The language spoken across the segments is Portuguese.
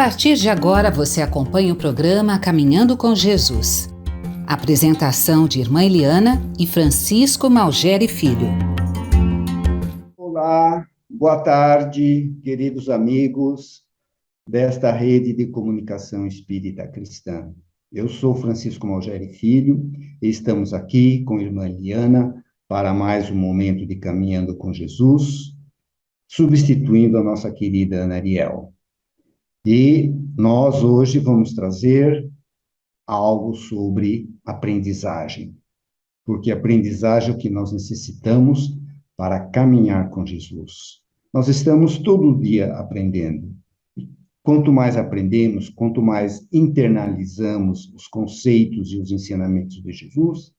partir de agora você acompanha o programa Caminhando com Jesus. Apresentação de Irmã Eliana e Francisco Malgeri Filho. Olá, boa tarde, queridos amigos desta rede de comunicação espírita cristã. Eu sou Francisco Malgeri Filho e estamos aqui com a Irmã Eliana para mais um momento de Caminhando com Jesus, substituindo a nossa querida Ana Ariel. E nós hoje vamos trazer algo sobre aprendizagem, porque aprendizagem é o que nós necessitamos para caminhar com Jesus. Nós estamos todo dia aprendendo. Quanto mais aprendemos, quanto mais internalizamos os conceitos e os ensinamentos de Jesus,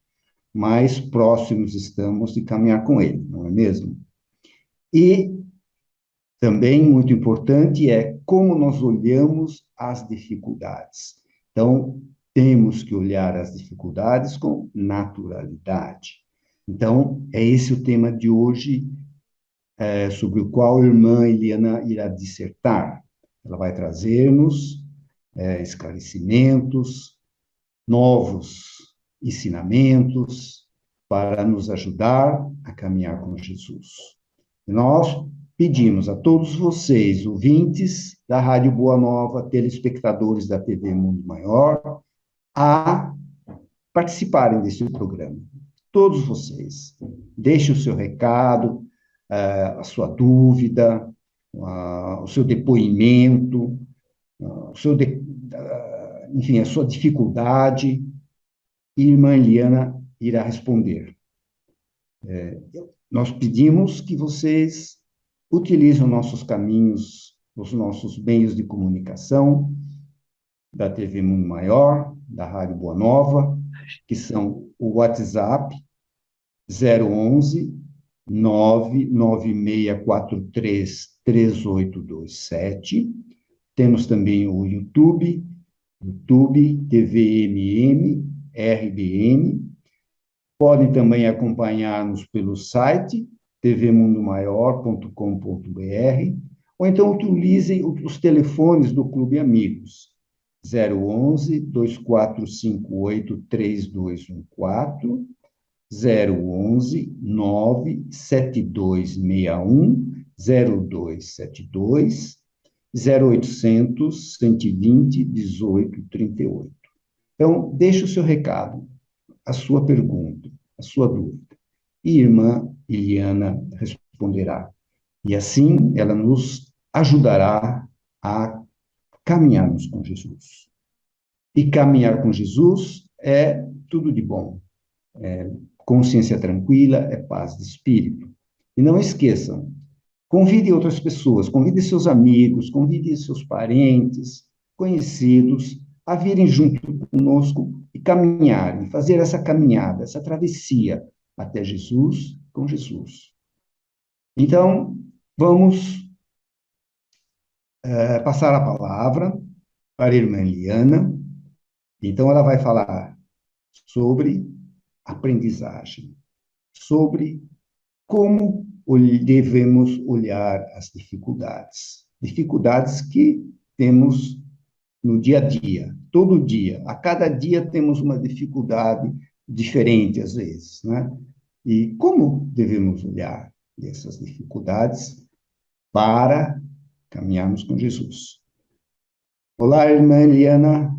mais próximos estamos de caminhar com Ele, não é mesmo? E também muito importante é como nós olhamos as dificuldades. Então, temos que olhar as dificuldades com naturalidade. Então, é esse o tema de hoje, sobre o qual a irmã Eliana irá dissertar. Ela vai trazer-nos esclarecimentos, novos ensinamentos, para nos ajudar a caminhar com Jesus. E nós pedimos a todos vocês, ouvintes da Rádio Boa Nova, telespectadores da TV Mundo Maior, a participarem desse programa. Todos vocês. Deixe o seu recado, a sua dúvida, o seu depoimento, enfim, a sua dificuldade, e a irmã Eliana irá responder. Nós pedimos que vocês utilizem os nossos caminhos, os nossos meios de comunicação, da TV Mundo Maior, da Rádio Boa Nova, que são o WhatsApp 011 99643 3827. Temos também o YouTube TVMM, RBN. Podem também acompanhar-nos pelo site tvmundomaior.com.br, ou então utilizem os telefones do Clube Amigos, 011 2458 3214, 011 97261 0272, 0800 120 1838. Então, deixe o seu recado, a sua pergunta, a sua dúvida, e a irmã Eliana responderá. E assim, ela nos ajudará a caminharmos com Jesus. E caminhar com Jesus é tudo de bom. É consciência tranquila, é paz de espírito. E não esqueçam, convide outras pessoas, convide seus amigos, convide seus parentes, conhecidos, a virem junto conosco e caminharem, fazer essa caminhada, essa travessia até Jesus, com Jesus. Então, vamos passar a palavra para a irmã Eliana. Então, ela vai falar sobre aprendizagem, sobre como devemos olhar as dificuldades. Dificuldades que temos no dia a dia, todo dia. A cada dia temos uma dificuldade diferente, às vezes, né? E como devemos olhar essas dificuldades para caminharmos com Jesus? Olá, irmã Eliana.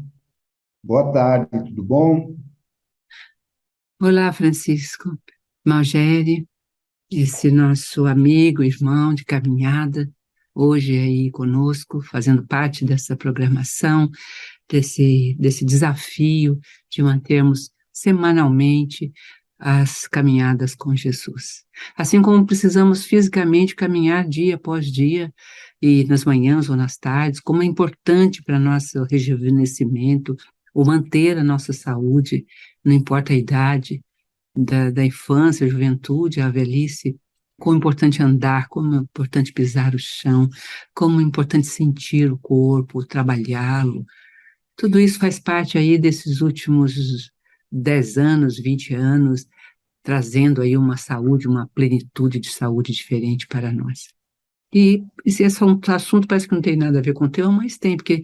Boa tarde, tudo bom? Olá, Francisco Malgeri, esse nosso amigo, irmão de caminhada, hoje aí conosco, fazendo parte dessa programação, desse desafio de mantermos semanalmente as caminhadas com Jesus. Assim como precisamos fisicamente caminhar dia após dia, e nas manhãs ou nas tardes, como é importante para nosso rejuvenescimento, ou manter a nossa saúde, não importa a idade, da infância, a juventude, a velhice, como é importante andar, como é importante pisar o chão, como é importante sentir o corpo, trabalhá-lo. Tudo isso faz parte aí desses últimos 10 anos, 20 anos, trazendo aí uma saúde, uma plenitude de saúde diferente para nós. E esse assunto parece que não tem nada a ver com o teu, mas tem, porque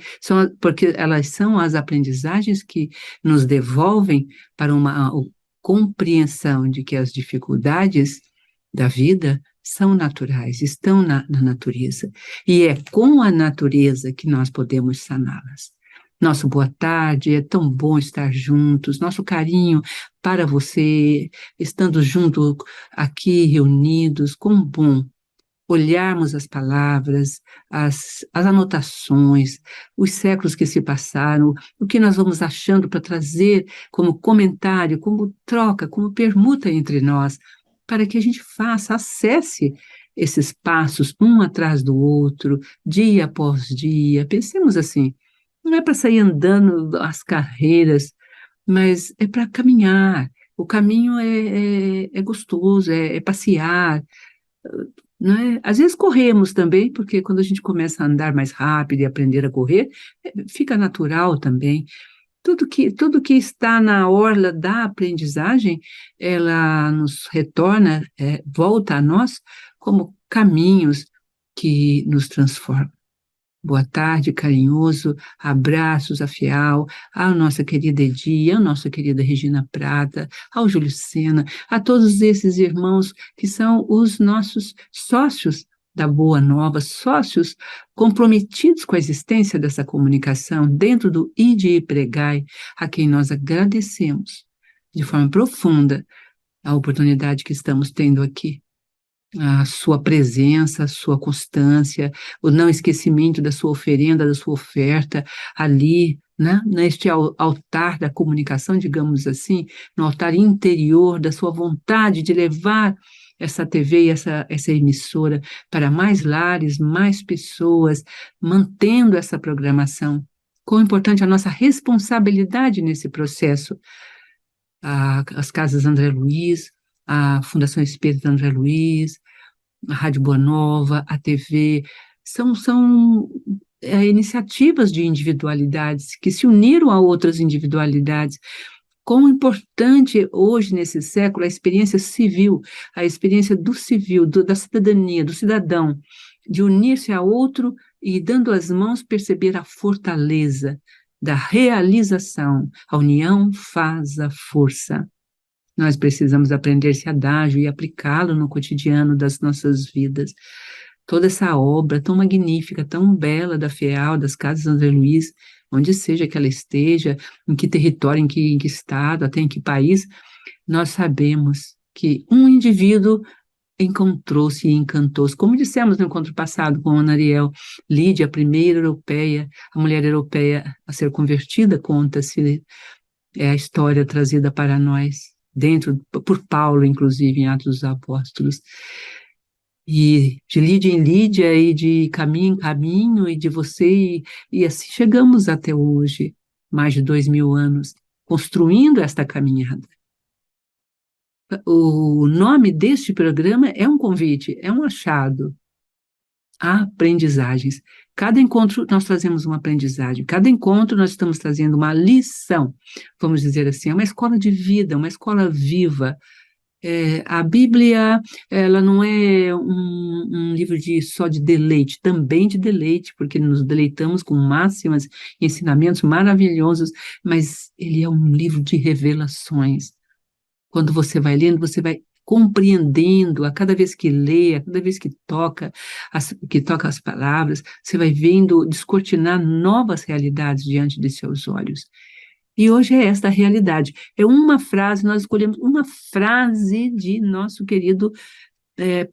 elas são as aprendizagens que nos devolvem para uma compreensão de que as dificuldades da vida são naturais, estão na natureza. E é com a natureza que nós podemos saná-las. Nosso boa tarde, é tão bom estar juntos, nosso carinho para você, estando junto aqui reunidos, como bom olharmos as palavras, as anotações, os séculos que se passaram, o que nós vamos achando para trazer como comentário, como troca, como permuta entre nós, para que a gente acesse esses passos um atrás do outro, dia após dia. Pensemos assim, não é para sair andando as carreiras, mas é para caminhar. O caminho é gostoso, é passear, não é? Às vezes corremos também, porque quando a gente começa a andar mais rápido e aprender a correr, fica natural também. Tudo que está na orla da aprendizagem, ela nos retorna, volta a nós como caminhos que nos transformam. Boa tarde, carinhoso, abraços a Fial, à nossa querida Edi, à nossa querida Regina Prata, ao Júlio Sena, a todos esses irmãos que são os nossos sócios da Boa Nova, sócios comprometidos com a existência dessa comunicação dentro do Ide e Pregai, a quem nós agradecemos de forma profunda a oportunidade que estamos tendo aqui, a sua presença, a sua constância, o não esquecimento da sua oferenda, da sua oferta ali, né, neste altar da comunicação, digamos assim, no altar interior da sua vontade de levar essa TV e essa emissora para mais lares, mais pessoas, mantendo essa programação. Quão importante a nossa responsabilidade nesse processo. As Casas André Luiz, a Fundação Espírita André Luiz, a Rádio Boa Nova, a TV, são iniciativas de individualidades que se uniram a outras individualidades. Quão importante hoje, nesse século, a experiência civil, a experiência do civil, da cidadania, do cidadão, de unir-se a outro e, dando as mãos, perceber a fortaleza da realização. A união faz a força. Nós precisamos aprender esse adágio e aplicá-lo no cotidiano das nossas vidas. Toda essa obra tão magnífica, tão bela da FEAL, das Casas André Luiz, onde seja que ela esteja, em que território, em que estado, até em que país, nós sabemos que um indivíduo encontrou-se e encantou-se. Como dissemos no encontro passado com a Ana Ariel, Lídia, a primeira europeia, a mulher europeia a ser convertida, conta-se, é a história trazida para nós, por Paulo, inclusive, em Atos dos Apóstolos. E de Lídia em Lídia, e de caminho em caminho, e de você, e assim chegamos até hoje, mais de 2000 anos, construindo esta caminhada. O nome deste programa é um convite, é um achado. Aprendizagens. Cada encontro nós trazemos uma aprendizagem, cada encontro nós estamos trazendo uma lição, vamos dizer assim, é uma escola de vida, uma escola viva. A Bíblia, ela não é um livro só de deleite, também de deleite, porque nos deleitamos com máximas e ensinamentos maravilhosos, mas ele é um livro de revelações. Quando você vai lendo, você vai compreendendo, a cada vez que lê, a cada vez que toca as palavras, você vai vendo descortinar novas realidades diante de seus olhos. E hoje é esta a realidade. É uma frase, nós escolhemos uma frase de nosso querido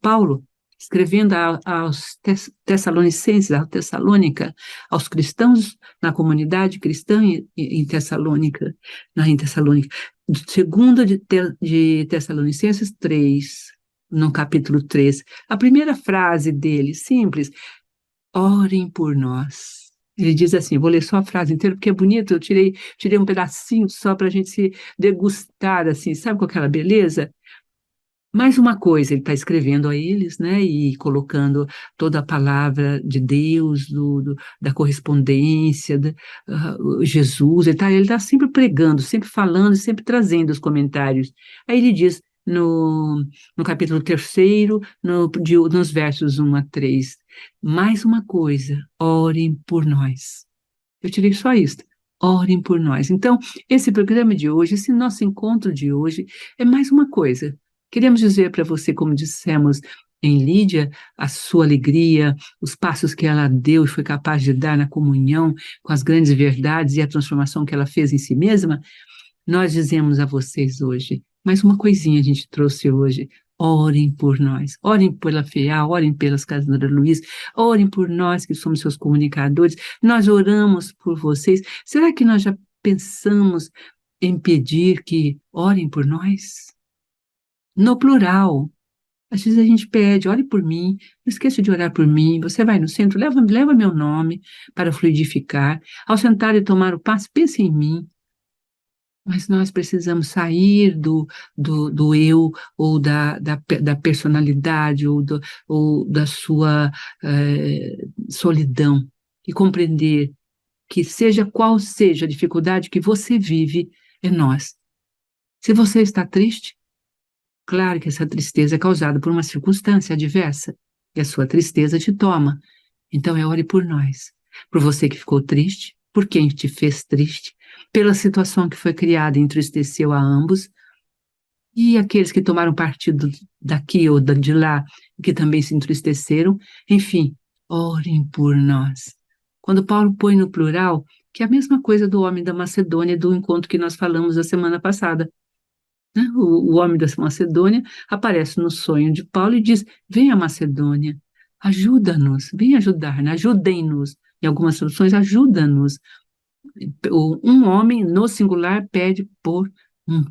Paulo, escrevendo aos Tessalonicenses, a Tessalônica, aos cristãos na comunidade cristã em Tessalônica, segunda de Tessalonicenses 3, no capítulo 3. A primeira frase dele, simples, orem por nós. Ele diz assim, vou ler só a frase inteira, porque é bonito, eu tirei um pedacinho só para a gente se degustar, assim, sabe, com aquela beleza? Mais uma coisa, ele está escrevendo a eles, né, e colocando toda a palavra de Deus, da correspondência, Jesus, ele tá sempre pregando, sempre falando, sempre trazendo os comentários. Aí ele diz, no capítulo 3º, nos versos 1 a 3. Mais uma coisa, orem por nós. Eu tirei só isso. Orem por nós. Então, esse programa de hoje, esse nosso encontro de hoje, é mais uma coisa. Queremos dizer para você, como dissemos em Lídia, a sua alegria, os passos que ela deu e foi capaz de dar na comunhão com as grandes verdades e a transformação que ela fez em si mesma. Nós dizemos a vocês hoje, mais uma coisinha a gente trouxe hoje. Orem por nós, orem pela FEA, orem pelas Casas da Luiz, orem por nós que somos seus comunicadores, nós oramos por vocês. Será que nós já pensamos em pedir que orem por nós? No plural. Às vezes a gente pede, ore por mim, não esqueça de orar por mim, você vai no centro, leva meu nome para fluidificar. Ao sentar e tomar o passe, pense em mim. Mas nós precisamos sair do eu, ou da personalidade, ou da sua solidão, e compreender que seja qual seja a dificuldade que você vive, é nós. Se você está triste, claro que essa tristeza é causada por uma circunstância adversa, e a sua tristeza te toma. Então, ore por nós, por você que ficou triste, por quem te fez triste, pela situação que foi criada e entristeceu a ambos, e aqueles que tomaram partido daqui ou de lá, que também se entristeceram. Enfim, orem por nós. Quando Paulo põe no plural, que é a mesma coisa do homem da Macedônia, do encontro que nós falamos a semana passada, né? O homem da Macedônia aparece no sonho de Paulo e diz: vem a Macedônia, ajuda-nos, vem ajudar, né? Ajudem-nos. Em algumas traduções, ajuda-nos. Um homem, no singular, pede por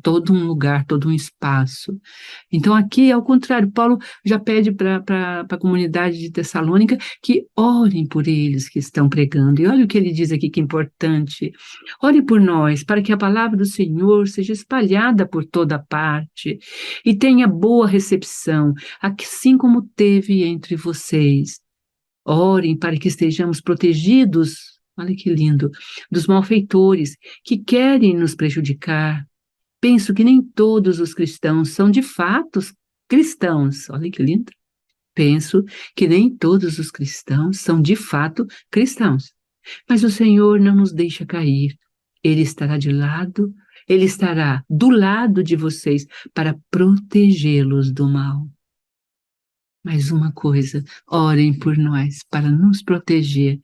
todo um lugar, todo um espaço. Então, aqui, ao contrário, Paulo já pede para a comunidade de Tessalônica que orem por eles que estão pregando. E olha o que ele diz aqui, que é importante. Ore por nós, para que a palavra do Senhor seja espalhada por toda parte e tenha boa recepção, assim como teve entre vocês. Orem para que estejamos protegidos, olha que lindo, dos malfeitores que querem nos prejudicar. Penso que nem todos os cristãos são de fato cristãos. Olha que lindo. Penso que nem todos os cristãos são de fato cristãos. Mas o Senhor não nos deixa cair. Ele estará do lado de vocês para protegê-los do mal. Mais uma coisa, orem por nós para nos proteger.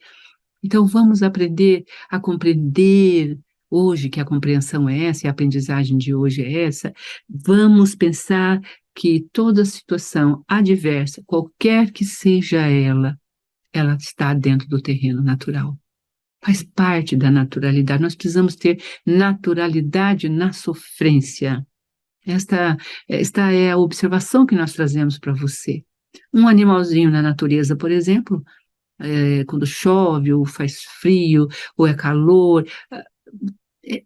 Então vamos aprender a compreender hoje, que a compreensão é essa, e a aprendizagem de hoje é essa. Vamos pensar que toda situação adversa, qualquer que seja ela está dentro do terreno natural. Faz parte da naturalidade. Nós precisamos ter naturalidade na sofrência. Esta é a observação que nós trazemos para você. Um animalzinho na natureza, por exemplo, quando chove, ou faz frio, ou é calor,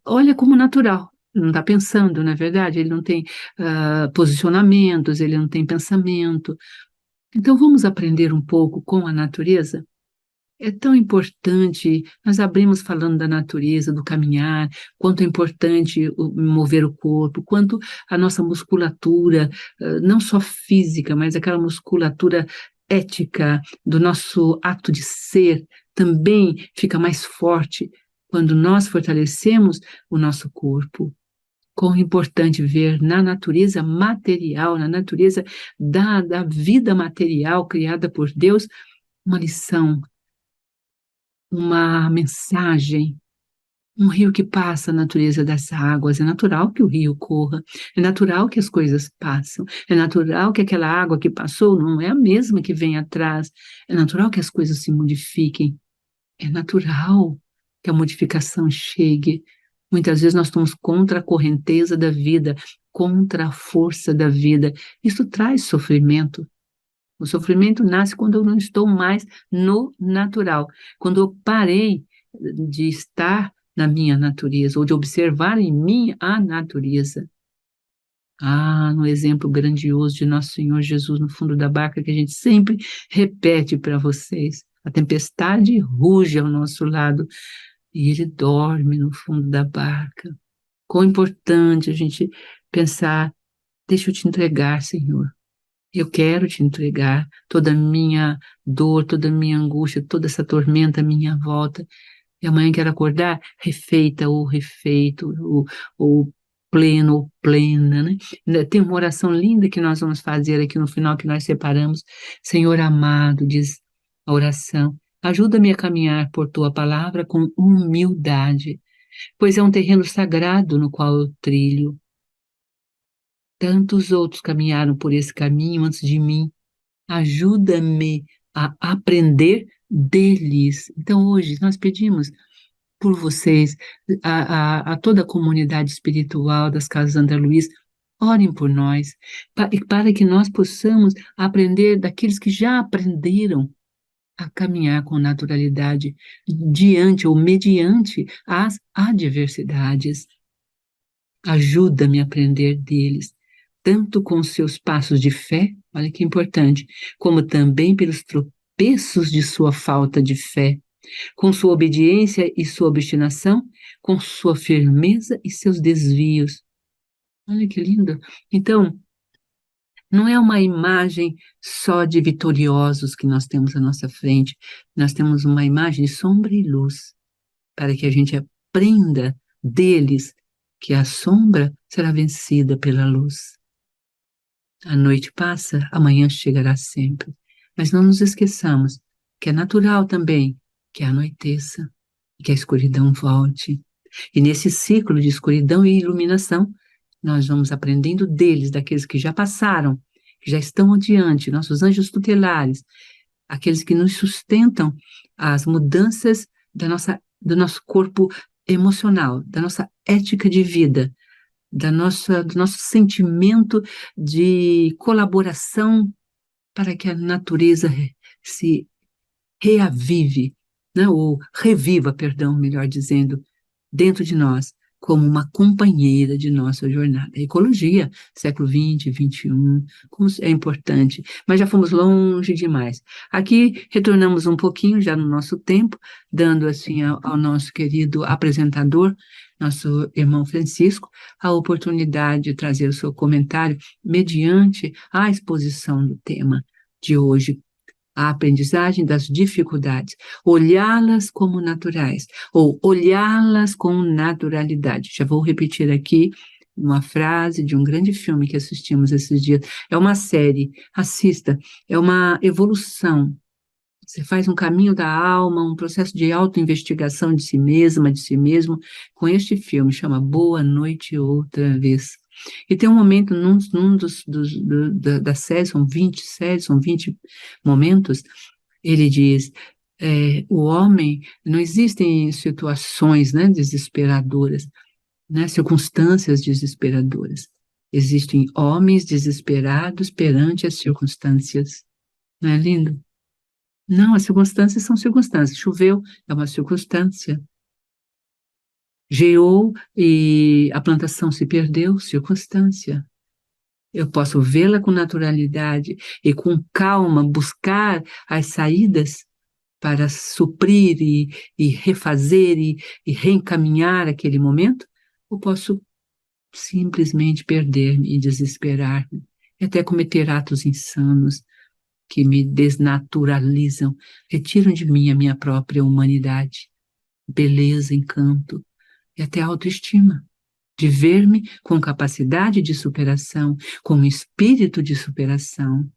olha como natural. Ele não está pensando, não é verdade? Ele não tem posicionamentos, ele não tem pensamento. Então, vamos aprender um pouco com a natureza? É tão importante, nós abrimos falando da natureza, do caminhar, quanto é importante mover o corpo, quanto a nossa musculatura, não só física, mas aquela musculatura ética do nosso ato de ser, também fica mais forte quando nós fortalecemos o nosso corpo. Quão importante ver na natureza material, na natureza da vida material criada por Deus, uma lição, uma mensagem. Um rio que passa a natureza das águas, é natural que o rio corra, é natural que as coisas passam, é natural que aquela água que passou não é a mesma que vem atrás, é natural que as coisas se modifiquem, é natural que a modificação chegue. Muitas vezes nós estamos contra a correnteza da vida, contra a força da vida. Isso traz sofrimento. O sofrimento nasce quando eu não estou mais no natural, quando eu parei de estar na minha natureza, ou de observar em mim a natureza. No exemplo grandioso de Nosso Senhor Jesus no fundo da barca, que a gente sempre repete para vocês. A tempestade ruge ao nosso lado e ele dorme no fundo da barca. Quão importante a gente pensar Deixa eu te entregar, Senhor. Eu quero te entregar toda a minha dor, toda a minha angústia, toda essa tormenta à minha volta. E amanhã quero acordar refeita ou refeito, ou pleno ou plena, né? Tem uma oração linda que nós vamos fazer aqui no final, que nós separamos. Senhor amado, diz a oração, ajuda-me a caminhar por tua palavra com humildade, pois é um terreno sagrado no qual eu trilho. Tantos outros caminharam por esse caminho antes de mim. Ajuda-me a aprender deles. Então, hoje, nós pedimos por vocês, a toda a comunidade espiritual das Casas André Luiz, orem por nós, para que nós possamos aprender daqueles que já aprenderam a caminhar com naturalidade diante ou mediante as adversidades. Ajuda-me a aprender deles, tanto com seus passos de fé, olha que importante, como também pelos tropeços de sua falta de fé, com sua obediência e sua obstinação, com sua firmeza e seus desvios. Olha que lindo. Então, não é uma imagem só de vitoriosos que nós temos à nossa frente, nós temos uma imagem de sombra e luz, para que a gente aprenda deles que a sombra será vencida pela luz. A noite passa, amanhã chegará sempre. Mas não nos esqueçamos que é natural também que anoiteça, que a escuridão volte. E nesse ciclo de escuridão e iluminação, nós vamos aprendendo deles, daqueles que já passaram, que já estão adiante, nossos anjos tutelares, aqueles que nos sustentam as mudanças do nosso corpo emocional, da nossa ética de vida, do nosso sentimento de colaboração para que a natureza se reavive, né, ou reviva, perdão, melhor dizendo, dentro de nós, como uma companheira de nossa jornada. A ecologia, século XX, XXI, como é importante, mas já fomos longe demais. Aqui retornamos um pouquinho já no nosso tempo, dando assim ao nosso querido apresentador, nosso irmão Francisco, a oportunidade de trazer o seu comentário mediante a exposição do tema de hoje, a aprendizagem das dificuldades, olhá-las como naturais, ou olhá-las com naturalidade. Já vou repetir aqui uma frase de um grande filme que assistimos esses dias. É uma série, assista, é uma evolução. Você faz um caminho da alma, um processo de autoinvestigação de si mesma, de si mesmo, com este filme, chama Boa Noite Outra Vez. E tem um momento, num da série, são 20 séries, são 20 momentos, ele diz, o homem, não existem situações, né, desesperadoras, né, circunstâncias desesperadoras. Existem homens desesperados perante as circunstâncias. Não é lindo? Não, as circunstâncias são circunstâncias. Choveu, é uma circunstância. Geou e a plantação se perdeu, circunstância. Eu posso vê-la com naturalidade e com calma buscar as saídas para suprir e refazer e reencaminhar aquele momento, ou posso simplesmente perder-me e desesperar-me, e até cometer atos insanos que me desnaturalizam, retiram de mim a minha própria humanidade, beleza, encanto e até autoestima, de ver-me com capacidade de superação, com espírito de superação.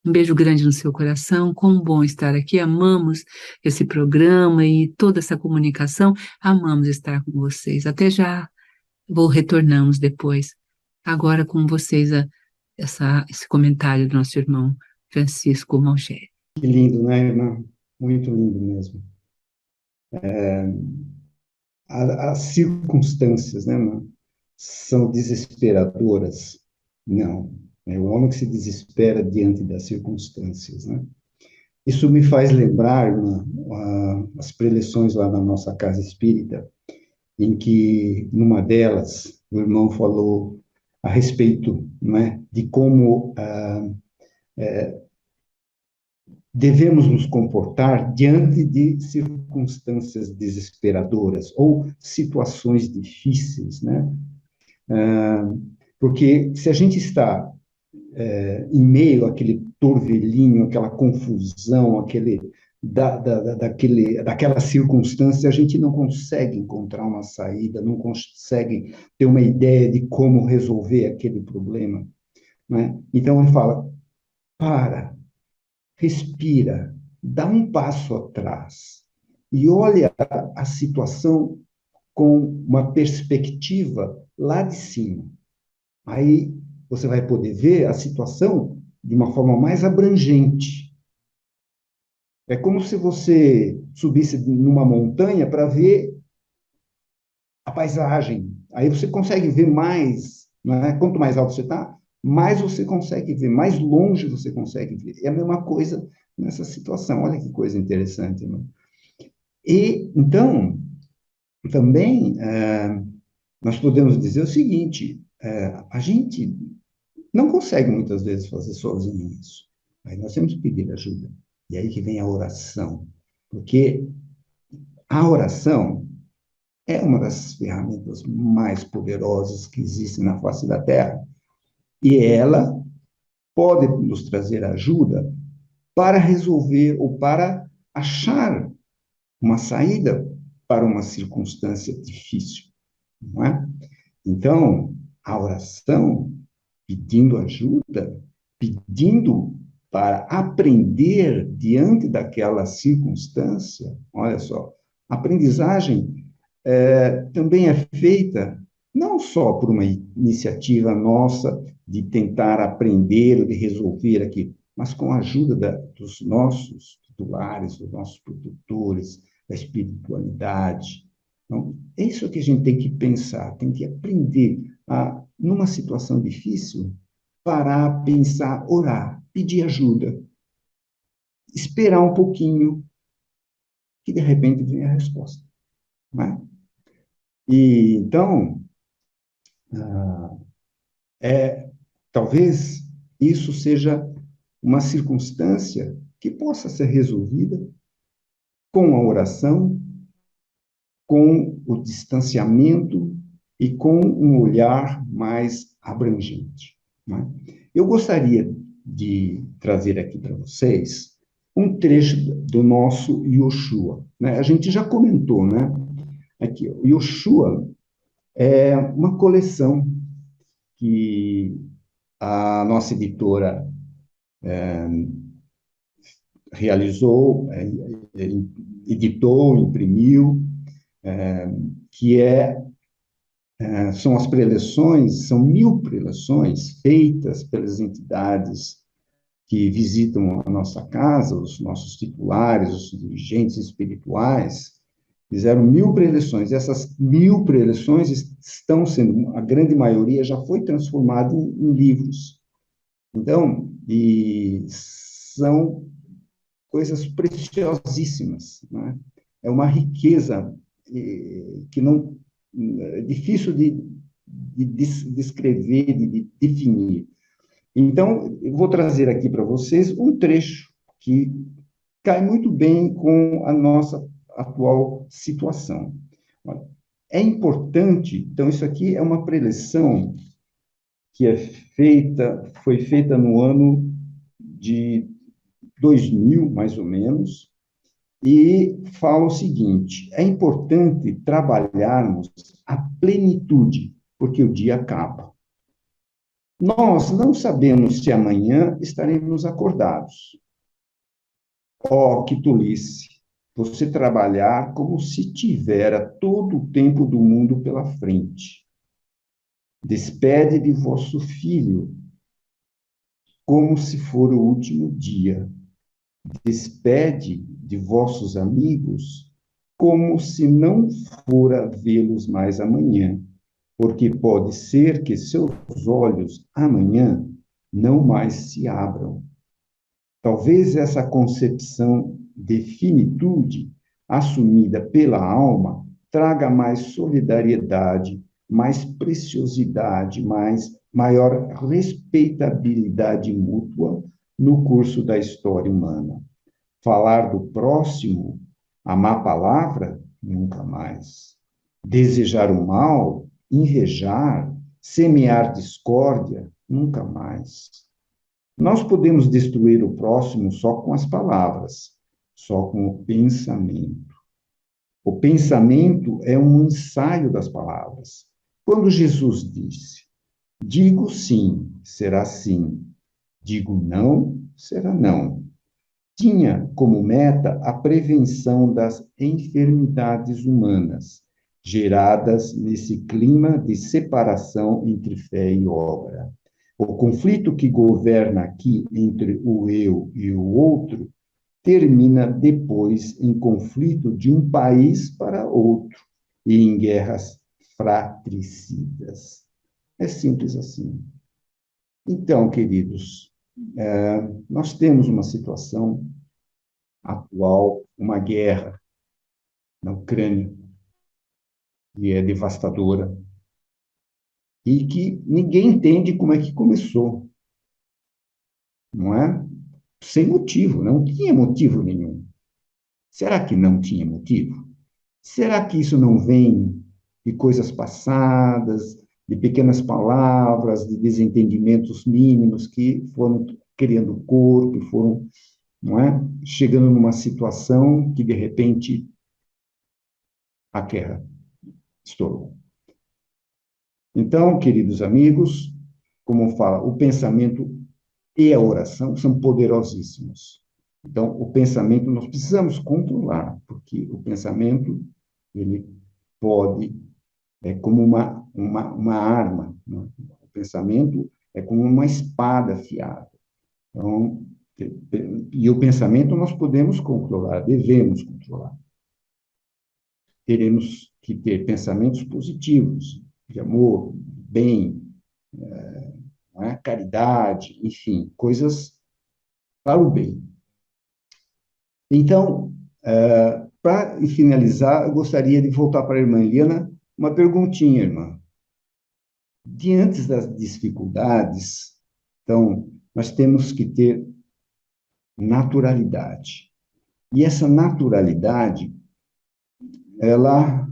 Um beijo grande no seu coração, quão bom estar aqui, amamos esse programa e toda essa comunicação, amamos estar com vocês. Até já, retornamos depois. Agora com vocês esse comentário do nosso irmão Francisco Malgeri. Que lindo, né, irmã? Muito lindo mesmo. As circunstâncias, né, irmã, são desesperadoras? Não. É o homem que se desespera diante das circunstâncias, né? Isso me faz lembrar, irmã, as preleções lá na nossa casa espírita, em que, numa delas, o irmão falou a respeito, né, de como devemos nos comportar diante de circunstâncias desesperadoras ou situações difíceis, né? Porque se a gente está em meio àquele torvelinho, aquela confusão, daquela circunstância, a gente não consegue encontrar uma saída, não consegue ter uma ideia de como resolver aquele problema, né? Então ele fala, para, respira, dá um passo atrás e olha a situação com uma perspectiva lá de cima. Aí você vai poder ver a situação de uma forma mais abrangente. É como se você subisse numa montanha para ver a paisagem. Aí você consegue ver mais, não é? Quanto mais alto você está, mais você consegue ver, mais longe você consegue ver. É a mesma coisa nessa situação. Olha que coisa interessante, né? E, então, também, nós podemos dizer o seguinte, a gente não consegue muitas vezes fazer sozinho isso. Aí nós temos que pedir ajuda. E aí que vem a oração. Porque a oração é uma das ferramentas mais poderosas que existem na face da Terra. E ela pode nos trazer ajuda para resolver ou para achar uma saída para uma circunstância difícil, não é? Então, a oração, pedindo ajuda, pedindo para aprender diante daquela circunstância, olha só, a aprendizagem também é feita não só por uma iniciativa nossa de tentar aprender ou de resolver aqui, mas com a ajuda dos nossos titulares, dos nossos produtores, da espiritualidade. Então, é isso que a gente tem que pensar, tem que aprender a, numa situação difícil, parar, pensar, orar, pedir ajuda, esperar um pouquinho, que de repente vem a resposta. Não é? E então, talvez isso seja uma circunstância que possa ser resolvida com a oração, com o distanciamento e com um olhar mais abrangente, né? Eu gostaria de trazer aqui para vocês um trecho do nosso Yoshua, né? A gente já comentou, né? Aqui, o Yoshua é uma coleção que a nossa editora realizou, editou, imprimiu, que são as preleções, são 1000 preleções feitas pelas entidades que visitam a nossa casa, os nossos titulares, os dirigentes espirituais, fizeram 1000 preleções. Essas 1000 preleções estão sendo, a grande maioria já foi transformada em livros. Então, e são coisas preciosíssimas, né? É uma riqueza que não é difícil de descrever, de definir. Então, eu vou trazer aqui para vocês um trecho que cai muito bem com a nossa atual situação. É importante, então, isso aqui é uma preleção que foi feita no ano de 2000, mais ou menos, e fala o seguinte: é importante trabalharmos a plenitude, porque o dia acaba. Nós não sabemos se amanhã estaremos acordados. Oh, que tolice! Você trabalhar como se tivera todo o tempo do mundo pela frente. Despede de vosso filho como se for o último dia. Despede de vossos amigos como se não fora vê-los mais amanhã, porque pode ser que seus olhos amanhã não mais se abram. Talvez essa concepção de finitude assumida pela alma traga mais solidariedade, mais preciosidade, maior respeitabilidade mútua no curso da história humana. Falar do próximo, a má palavra, nunca mais. Desejar o mal, invejar, semear discórdia, nunca mais. Nós podemos destruir o próximo só com as palavras, só com o pensamento. O pensamento é um ensaio das palavras. Quando Jesus disse, digo sim, será sim, digo não, será não, tinha como meta a prevenção das enfermidades humanas, geradas nesse clima de separação entre fé e obra. O conflito que governa aqui entre o eu e o outro termina depois em conflito de um país para outro e em guerras fratricidas. É simples assim. Então, queridos, nós temos uma situação atual, uma guerra na Ucrânia, que é devastadora, e que ninguém entende como é que começou, não é? Sem motivo, não tinha motivo nenhum. Será que não tinha motivo? Será que isso não vem de coisas passadas, de pequenas palavras, de desentendimentos mínimos que foram criando corpo, foram, não é, chegando numa situação que, de repente, a guerra estourou? Então, queridos amigos, como fala, o pensamento e a oração são poderosíssimos. Então, o pensamento nós precisamos controlar, porque o pensamento, ele pode, é como uma arma, né? O pensamento é como uma espada afiada. Então, e o pensamento nós podemos controlar, devemos controlar. Teremos que ter pensamentos positivos, de amor, bem, né? Caridade, enfim, coisas para o bem. Então, para finalizar, eu gostaria de voltar para a irmã Eliana uma perguntinha, irmã. Diante das dificuldades, então, nós temos que ter naturalidade. E essa naturalidade, ela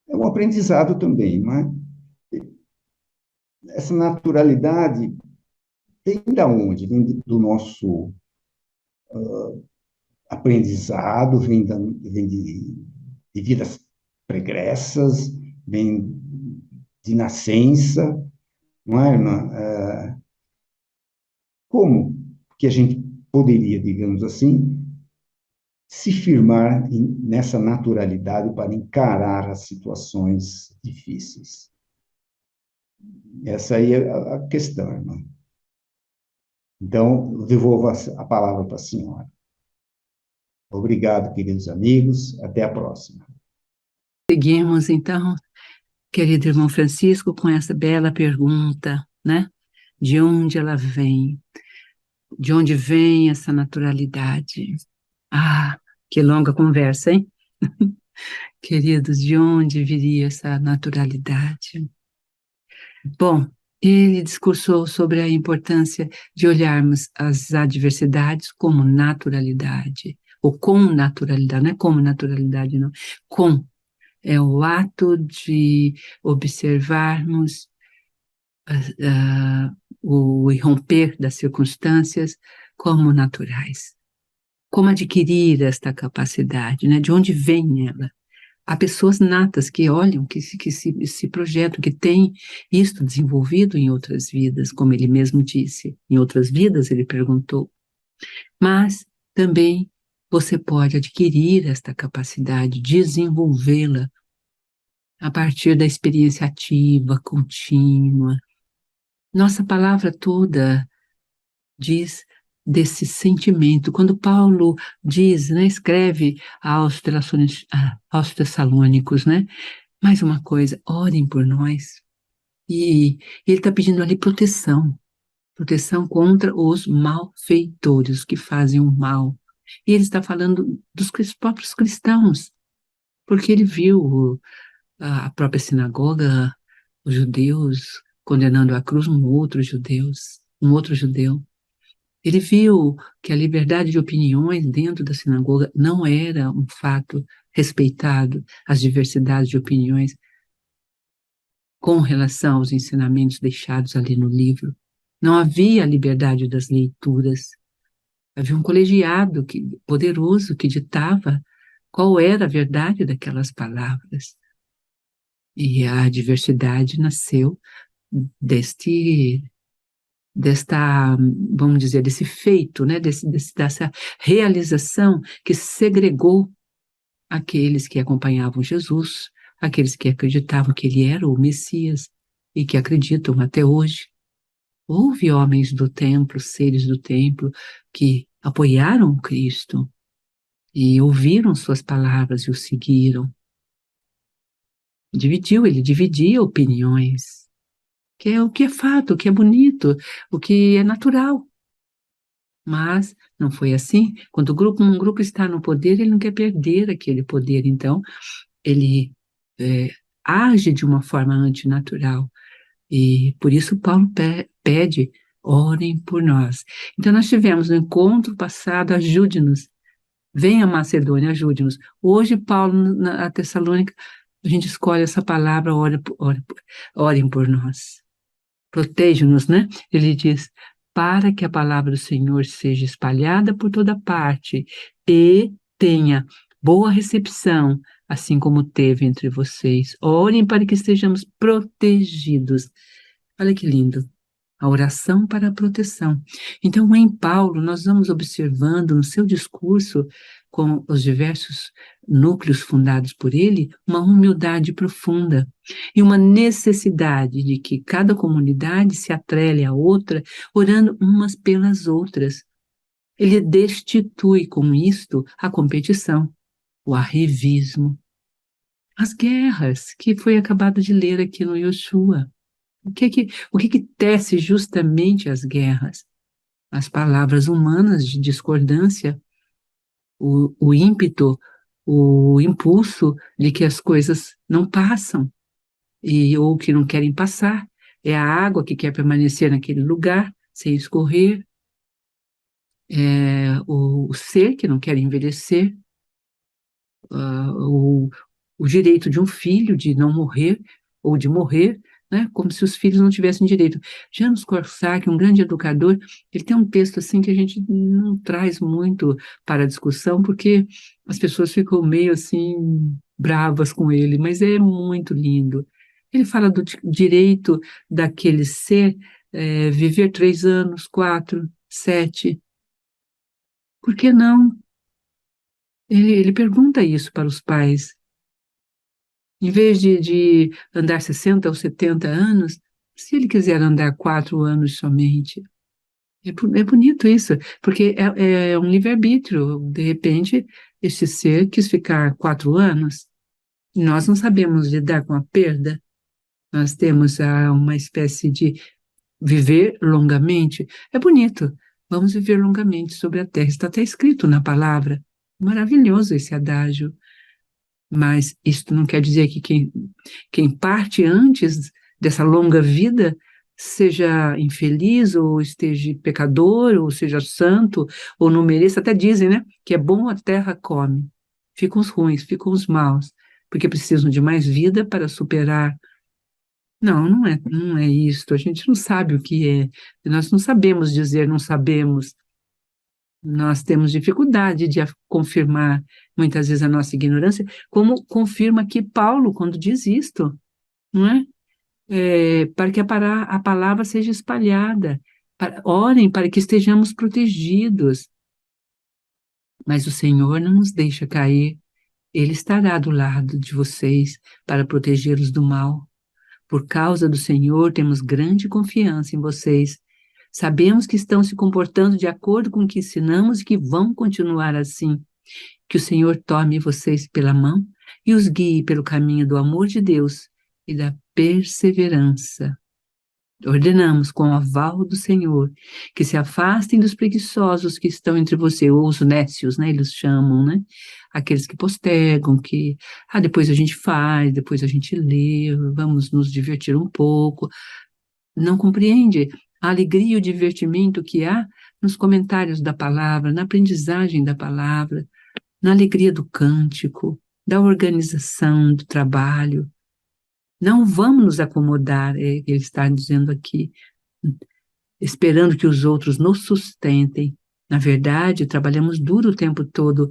é um aprendizado também, não é? Essa naturalidade vem da onde? Vem do nosso aprendizado, vem de vidas pregressas, vem de nascença, não é, irmã? Como que a gente poderia, digamos assim, se firmar nessa naturalidade para encarar as situações difíceis? Essa aí é a questão, irmã. Então, eu devolvo a palavra para a senhora. Obrigado, queridos amigos. Até a próxima. Seguimos, então, querido irmão Francisco, com essa bela pergunta, né? De onde ela vem? De onde vem essa naturalidade? Ah, que longa conversa, hein? Queridos, de onde viria essa naturalidade? Bom, ele discursou sobre a importância de olharmos as adversidades como naturalidade, ou com naturalidade, não é como naturalidade, não. Com é o ato de observarmos o irromper das circunstâncias como naturais. Como adquirir esta capacidade, né? De onde vem ela? Há pessoas natas que olham, que se projetam, que têm isto desenvolvido em outras vidas, como ele mesmo disse. Em outras vidas, ele perguntou. Mas também você pode adquirir esta capacidade, desenvolvê-la a partir da experiência ativa, contínua. Nossa palavra toda diz desse sentimento. Quando Paulo diz, né, escreve aos Tessalônicos, né, mais uma coisa, orem por nós. E ele está pedindo ali proteção contra os malfeitores, os que fazem o mal. E ele está falando dos próprios cristãos, porque ele viu a própria sinagoga, os judeus condenando à cruz um outro judeu. Ele viu que a liberdade de opiniões dentro da sinagoga não era um fato respeitado, as diversidades de opiniões com relação aos ensinamentos deixados ali no livro. Não havia a liberdade das leituras. Havia um colegiado poderoso que ditava qual era a verdade daquelas palavras. E a diversidade nasceu vamos dizer, desse feito, né? Dessa realização que segregou aqueles que acompanhavam Jesus, aqueles que acreditavam que ele era o Messias e que acreditam até hoje. Houve homens do templo, seres do templo, que apoiaram Cristo e ouviram suas palavras e o seguiram. Ele dividia opiniões, que é o que é fato, o que é bonito, o que é natural. Mas não foi assim. Quando um grupo está no poder, ele não quer perder aquele poder, então ele age de uma forma antinatural. E por isso Paulo pede, orem por nós. Então nós tivemos no encontro passado, ajude-nos. Venha Macedônia, ajude-nos. Hoje, Paulo, na Tessalônica, a gente escolhe essa palavra, orem por nós. Proteja-nos, né? Ele diz, para que a palavra do Senhor seja espalhada por toda parte e tenha boa recepção, assim como teve entre vocês. Orem para que estejamos protegidos. Olha que lindo. A oração para a proteção. Então, em Paulo, nós vamos observando no seu discurso, com os diversos núcleos fundados por ele, uma humildade profunda e uma necessidade de que cada comunidade se atrele à outra, orando umas pelas outras. Ele destitui com isto a competição, o arrivismo, as guerras, que foi acabado de ler aqui no Yoshua. O que tece justamente as guerras? As palavras humanas de discordância, o ímpeto, o impulso de que as coisas não passam, ou que não querem passar. É a água que quer permanecer naquele lugar, sem escorrer. É o ser que não quer envelhecer. O direito de um filho de não morrer, ou de morrer, né, como se os filhos não tivessem direito. Janos Korczak, um grande educador, ele tem um texto assim que a gente não traz muito para a discussão, porque as pessoas ficam meio assim bravas com ele, mas é muito lindo. Ele fala do direito daquele ser viver 3 anos, 4, 7. Por que não? Ele pergunta isso para os pais. Em vez de andar 60 ou 70 anos, se ele quiser andar 4 anos somente. É bonito isso, porque é um livre-arbítrio. De repente, esse ser quis ficar 4 anos. Nós não sabemos lidar com a perda. Nós temos uma espécie de viver longamente. É bonito. Vamos viver longamente sobre a terra. Está até escrito na palavra. Maravilhoso esse adágio. Mas isto não quer dizer que quem parte antes dessa longa vida seja infeliz, ou esteja pecador, ou seja santo, ou não mereça. Até dizem, né, que é bom a terra come. Ficam os ruins, ficam os maus, porque precisam de mais vida para superar. Não é isto. A gente não sabe o que é. Nós não sabemos dizer, não sabemos. Nós temos dificuldade de confirmar, muitas vezes, a nossa ignorância, como confirma aqui Paulo, quando diz isto, não é? Para que a palavra seja espalhada. Orem para que estejamos protegidos. Mas o Senhor não nos deixa cair. Ele estará do lado de vocês para protegê-los do mal. Por causa do Senhor, temos grande confiança em vocês. Sabemos que estão se comportando de acordo com o que ensinamos e que vão continuar assim. Que o Senhor tome vocês pela mão e os guie pelo caminho do amor de Deus e da perseverança. Ordenamos, com o aval do Senhor, que se afastem dos preguiçosos que estão entre vocês, ou os nécios, né, eles chamam, né? Aqueles que postergam, que depois a gente faz, depois a gente lê, vamos nos divertir um pouco. Não compreende a alegria e o divertimento que há nos comentários da palavra, na aprendizagem da palavra, na alegria do cântico, da organização, do trabalho. Não vamos nos acomodar, ele está dizendo aqui, esperando que os outros nos sustentem. Na verdade, trabalhamos duro o tempo todo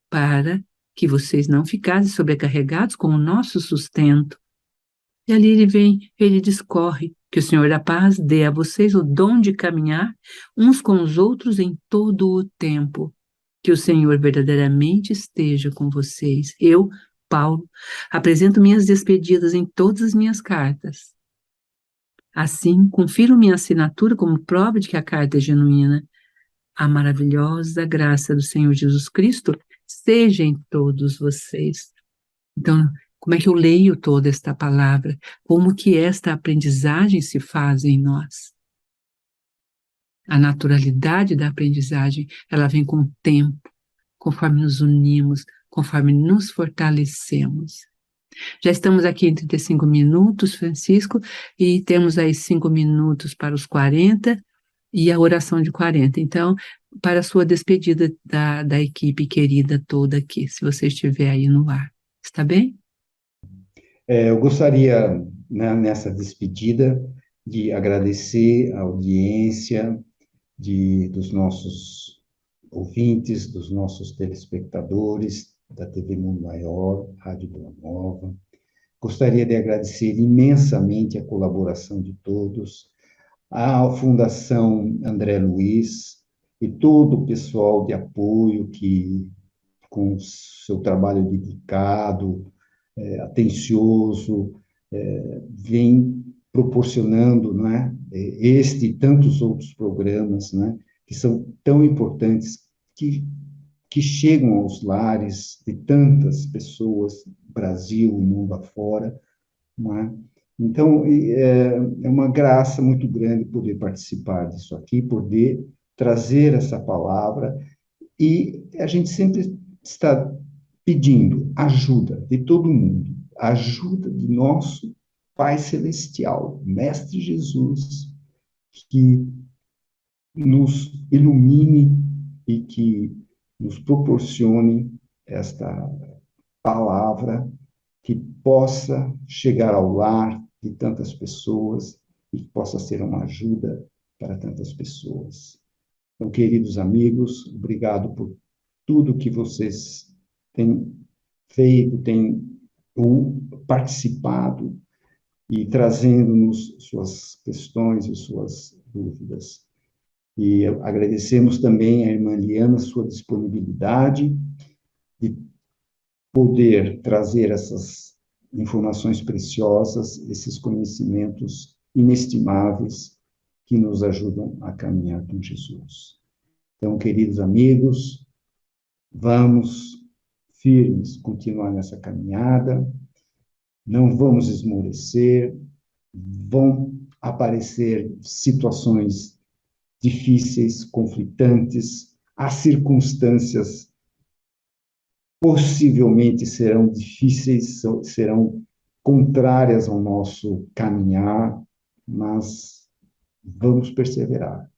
para que vocês não ficassem sobrecarregados com o nosso sustento. E ali ele discorre que o Senhor da paz dê a vocês o dom de caminhar uns com os outros em todo o tempo. Que o Senhor verdadeiramente esteja com vocês. Eu, Paulo, apresento minhas despedidas em todas as minhas cartas. Assim, confiro minha assinatura como prova de que a carta é genuína. A maravilhosa graça do Senhor Jesus Cristo seja em todos vocês. Então, como é que eu leio toda esta palavra? Como que esta aprendizagem se faz em nós? A naturalidade da aprendizagem, ela vem com o tempo, conforme nos unimos, conforme nos fortalecemos. Já estamos aqui em 35 minutos, Francisco, e temos aí 5 minutos para os 40 e a oração de 40. Então, para a sua despedida da equipe querida toda aqui, se você estiver aí no ar. Está bem? Eu gostaria, né, nessa despedida, de agradecer a audiência dos nossos ouvintes, dos nossos telespectadores da TV Mundo Maior, Rádio Boa Nova. Gostaria de agradecer imensamente a colaboração de todos, à Fundação André Luiz e todo o pessoal de apoio que, com o seu trabalho dedicado, atencioso, vem proporcionando, né, este e tantos outros programas, né, que são tão importantes, que chegam aos lares de tantas pessoas, Brasil, mundo afora, né? Então, é uma graça muito grande poder participar disso aqui, poder trazer essa palavra, e a gente sempre está pedindo ajuda de todo mundo, ajuda de nosso Pai Celestial, Mestre Jesus, que nos ilumine e que nos proporcione esta palavra que possa chegar ao lar de tantas pessoas e que possa ser uma ajuda para tantas pessoas. Então, queridos amigos, obrigado por tudo que vocês têm feito, têm participado e trazendo-nos suas questões e suas dúvidas. E agradecemos também à irmã Liana sua disponibilidade de poder trazer essas informações preciosas, esses conhecimentos inestimáveis que nos ajudam a caminhar com Jesus. Então, queridos amigos, vamos firmes continuar nessa caminhada, não vamos esmorecer, vão aparecer situações difíceis, conflitantes, as circunstâncias possivelmente serão difíceis, serão contrárias ao nosso caminhar, mas vamos perseverar,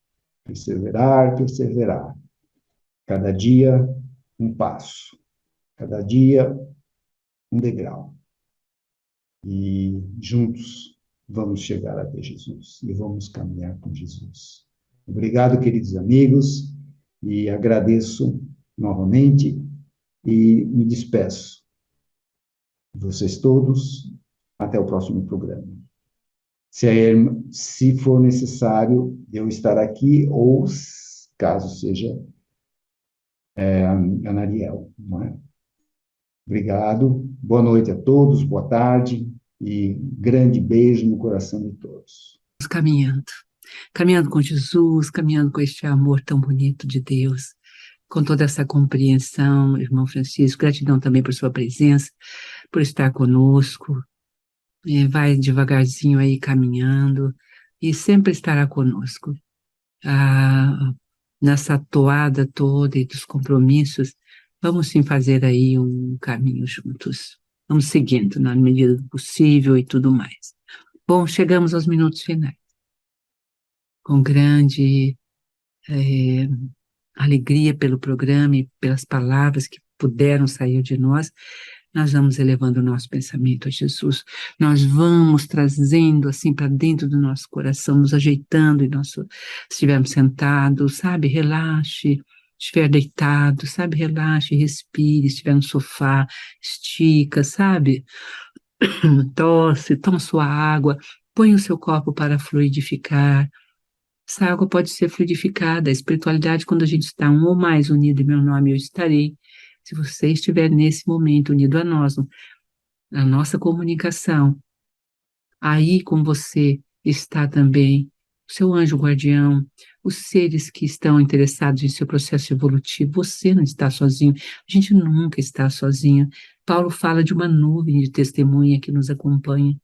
perseverar, perseverar. Cada dia um passo, cada dia um degrau. E juntos vamos chegar até Jesus e vamos caminhar com Jesus. Obrigado, queridos amigos, e agradeço novamente e me despeço de vocês todos. Até o próximo programa. Se for necessário eu estar aqui, ou caso seja a Nariel, não é? Obrigado, boa noite a todos, boa tarde, e grande beijo no coração de todos. Caminhando com Jesus, caminhando com este amor tão bonito de Deus, com toda essa compreensão, irmão Francisco, gratidão também por sua presença, por estar conosco, vai devagarzinho aí caminhando, e sempre estará conosco. Nessa toada toda e dos compromissos, vamos sim fazer aí um caminho juntos. Vamos seguindo na medida do possível e tudo mais. Bom, chegamos aos minutos finais. Com grande alegria pelo programa e pelas palavras que puderam sair de nós, nós vamos elevando o nosso pensamento a Jesus, nós vamos trazendo assim para dentro do nosso coração, nos ajeitando e se estivermos sentados, sabe, relaxe, estiver deitado, sabe, relaxe, respire, estiver no sofá, estica, sabe, tosse, toma sua água, põe o seu copo para fluidificar. Essa água pode ser fluidificada. A espiritualidade, quando a gente está um ou mais unido em meu nome, eu estarei. Se você estiver nesse momento unido a nós, na nossa comunicação, aí com você está também o seu anjo guardião, os seres que estão interessados em seu processo evolutivo. Você não está sozinho, a gente nunca está sozinho. Paulo fala de uma nuvem de testemunha que nos acompanha.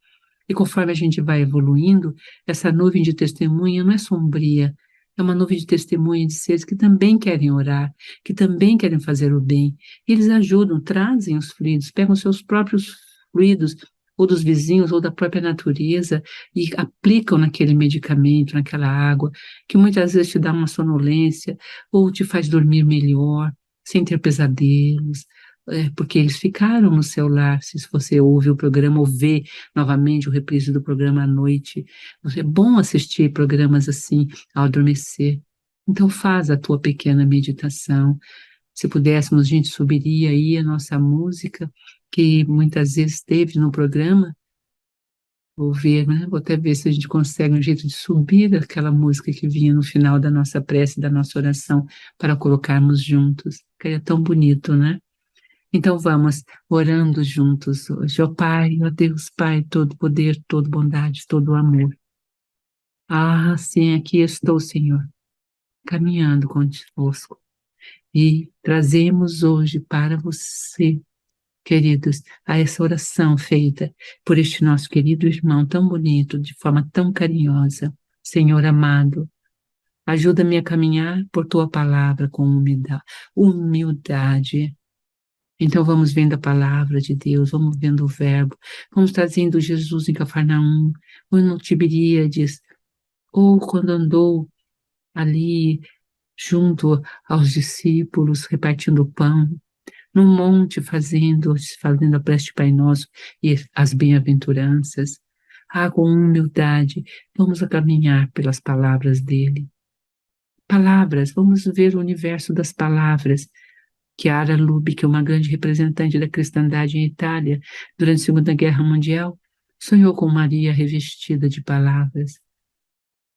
E conforme a gente vai evoluindo, essa nuvem de testemunha não é sombria, é uma nuvem de testemunha de seres que também querem orar, que também querem fazer o bem. Eles ajudam, trazem os fluidos, pegam seus próprios fluidos, ou dos vizinhos, ou da própria natureza, e aplicam naquele medicamento, naquela água, que muitas vezes te dá uma sonolência, ou te faz dormir melhor, sem ter pesadelos, porque eles ficaram no seu lar. Se você ouve o programa ou vê novamente o reprise do programa à noite, é bom assistir programas assim ao adormecer. Então faz a tua pequena meditação. Se pudéssemos, a gente subiria aí a nossa música, que muitas vezes teve no programa. Vou ver, né? Vou até ver se a gente consegue um jeito de subir aquela música que vinha no final da nossa prece, da nossa oração, para colocarmos juntos, que é tão bonito, né? Então vamos orando juntos hoje. Ó Pai, ó Deus, Pai, todo poder, toda bondade, todo amor. Ah, sim, aqui estou, Senhor, caminhando convosco. E trazemos hoje para você, queridos, a essa oração feita por este nosso querido irmão tão bonito, de forma tão carinhosa. Senhor amado, ajuda-me a caminhar por tua palavra com humildade. Então vamos vendo a palavra de Deus, vamos vendo o verbo, vamos trazendo Jesus em Cafarnaum, ou no Tiberíades, ou quando andou ali junto aos discípulos, repartindo o pão, no monte fazendo a prece de Pai Nosso e as bem-aventuranças. Ah, com humildade, vamos a caminhar pelas palavras dele. Palavras, vamos ver o universo das palavras. Chiara Lubick, uma grande representante da cristandade em Itália, durante a Segunda Guerra Mundial, sonhou com Maria revestida de palavras.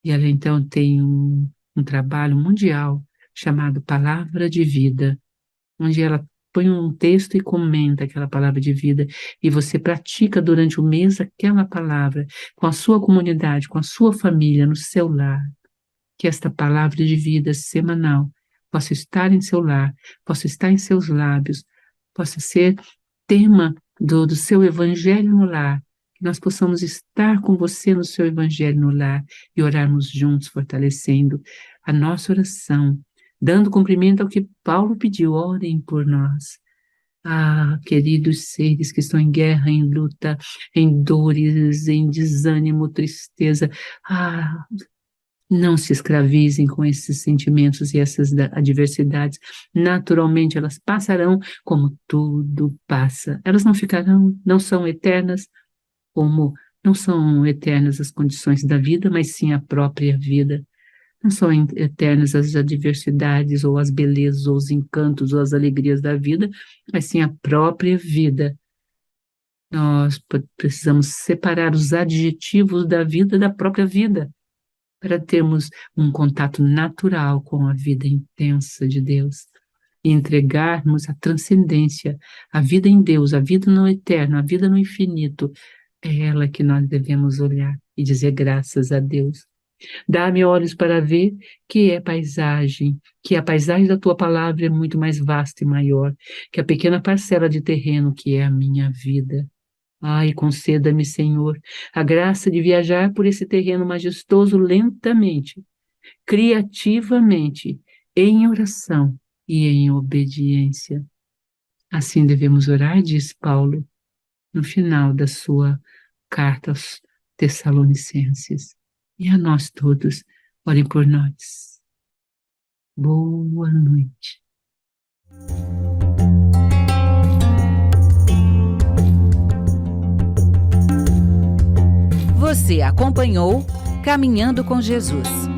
E ela então tem um trabalho mundial chamado Palavra de Vida, onde ela põe um texto e comenta aquela palavra de vida, e você pratica durante o mês aquela palavra com a sua comunidade, com a sua família, no seu lar. Que esta palavra de vida semanal possa estar em seu lar, possa estar em seus lábios, possa ser tema do seu evangelho no lar, que nós possamos estar com você no seu evangelho no lar e orarmos juntos, fortalecendo a nossa oração, dando cumprimento ao que Paulo pediu: orem por nós. Ah, queridos seres que estão em guerra, em luta, em dores, em desânimo, tristeza, não se escravizem com esses sentimentos e essas adversidades. Naturalmente, elas passarão como tudo passa. Elas não ficarão, não são eternas, como não são eternas as condições da vida, mas sim a própria vida. Não são eternas as adversidades, ou as belezas, ou os encantos, ou as alegrias da vida, mas sim a própria vida. Nós precisamos separar os adjetivos da vida da própria vida, para termos um contato natural com a vida intensa de Deus e entregarmos a transcendência, a vida em Deus, a vida no eterno, a vida no infinito. É ela que nós devemos olhar e dizer graças a Deus. Dá-me olhos para ver que é paisagem, que a paisagem da tua palavra é muito mais vasta e maior que a pequena parcela de terreno que é a minha vida. Ai, conceda-me, Senhor, a graça de viajar por esse terreno majestoso lentamente, criativamente, em oração e em obediência. Assim devemos orar, diz Paulo, no final da sua carta aos Tessalonicenses. E a nós todos, orem por nós. Boa noite. Você acompanhou Caminhando com Jesus.